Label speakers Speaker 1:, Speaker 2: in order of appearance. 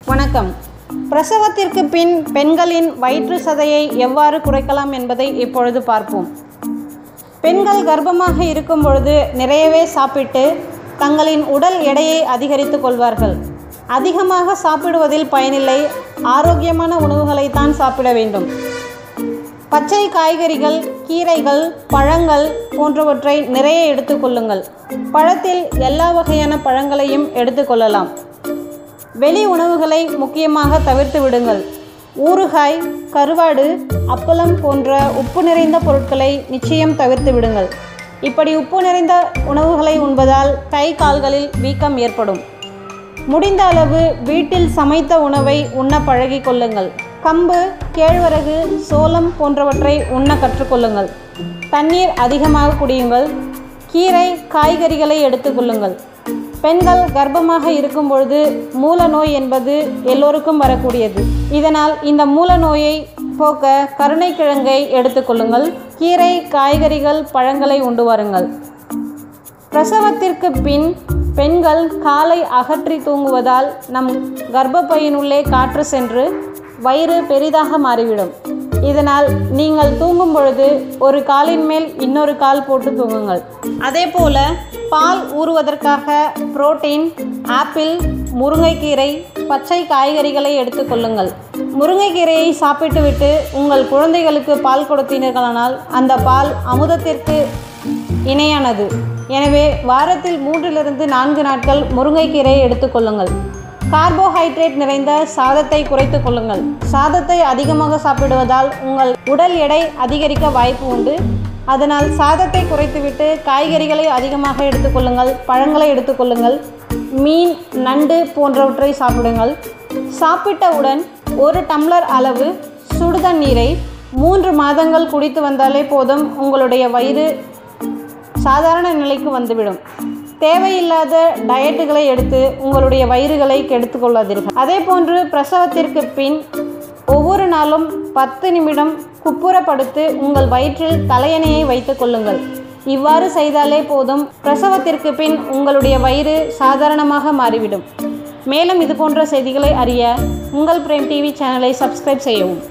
Speaker 1: வணக்கம். பிரசவத்திற்கு பின் பெண்களின் வயிற்று சதையை எவ்வாறு குறைக்கலாம் என்பதை இப்பொழுது பார்ப்போம். பெண்கள் கர்ப்பமாக இருக்கும் பொழுது நிறையவே சாப்பிட்டு தங்களின் உடல் எடையை அதிகரித்து கொள்வார்கள். அதிகமாக சாப்பிடுவதில் பயனில்லை. ஆரோக்கியமான உணவுகளை தான் சாப்பிட வேண்டும். பச்சை காய்கறிகள், கீரைகள், பழங்கள் போன்றவற்றை நிறைய எடுத்துக்கொள்ளுங்கள். பழத்தில் எல்லா வகையான பழங்களையும் எடுத்துக்கொள்ளலாம். வெளி உணவுகளை முக்கியமாக தவிர்த்து விடுங்கள். ஊறுகாய், கருவாடு, அப்பளம் போன்ற உப்பு நிறைந்த பொருட்களை நிச்சயம் தவிர்த்து விடுங்கள். இப்படி உப்பு நிறைந்த உணவுகளை உண்பதால் கை கால்களில் வீக்கம் ஏற்படும். முடிந்த அளவு வீட்டில் சமைத்த உணவை உண்ண பழகி கொள்ளுங்கள். கம்பு, கேழ்வரகு, சோளம் போன்றவற்றை உண்ண கற்றுக்கொள்ளுங்கள். தண்ணீர் அதிகமாக குடியுங்கள். கீரை, காய்கறிகளை எடுத்துக்கொள்ளுங்கள். பெண்கள் கர்ப்பமாக இருக்கும் பொழுது மூல நோய் என்பது எல்லோருக்கும் வரக்கூடியது. இதனால் இந்த மூல நோயை போக்க கருணைக்கிழங்கை எடுத்துக்கொள்ளுங்கள். கீரை, காய்கறிகள், பழங்களை உண்டு வாருங்கள். பிரசவத்திற்கு பின் பெண்கள் காலை அகற்றி தூங்குவதால் நம் கர்ப்பப்பையினுள்ளே காற்று சென்று வயிறு பெரிதாக மாறிவிடும். இதனால் நீங்கள் தூங்கும் பொழுது ஒரு காலின் மேல் இன்னொரு கால் போட்டு தூங்குங்கள். அதேபோல பால் ஊறுவதற்காக புரோட்டீன், ஆப்பிள், முருங்கைக்கீரை, பச்சை காய்கறிகளை எடுத்துக்கொள்ளுங்கள். முருங்கைக்கீரையை சாப்பிட்டுவிட்டு உங்கள் குழந்தைகளுக்கு பால் கொடுத்தீர்களானால் அந்த பால் அமுதத்திற்கு இணையானது. எனவே வாரத்தில் 3-4 நாட்கள் முருங்கைக்கீரையை எடுத்துக்கொள்ளுங்கள். கார்போஹைட்ரேட் நிறைந்த சாதத்தை குறைத்து கொள்ளுங்கள். சாதத்தை அதிகமாக சாப்பிடுவதால் உங்கள் உடல் எடை அதிகரிக்க வாய்ப்பு உண்டு. அதனால் சாதத்தை குறைத்துவிட்டு காய்கறிகளை அதிகமாக எடுத்துக்கொள்ளுங்கள். பழங்களை எடுத்துக்கொள்ளுங்கள். மீன், நண்டு போன்றவற்றை சாப்பிடுங்கள். சாப்பிட்டவுடன் 1 டம்ளர் அளவு சுடுதண்ணீரை 3 மாதங்கள் குடித்து வந்தாலே போதும். உங்களுடைய வயிறு சாதாரண நிலைக்கு வந்துவிடும். தேவையில்லாத டயட்டுகளை எடுத்து உங்களுடைய வயிறுகளை கெடுத்து கொள்ளாதீர்கள். அதே போன்று பிரசவத்திற்கு பின் ஒவ்வொரு நாளும் 10 நிமிடம் குப்புறப்படுத்து உங்கள் வயிற்றில் தலையணையை வைத்து கொள்ளுங்கள். இவ்வாறு செய்தாலே போதும். பிரசவத்திற்கு பின் உங்களுடைய வயிறு சாதாரணமாக மாறிவிடும். மேலும் இது போன்ற செய்திகளை அறிய உங்கள் பிரேம் டிவி சேனலை சப்ஸ்கிரைப் செய்யவும்.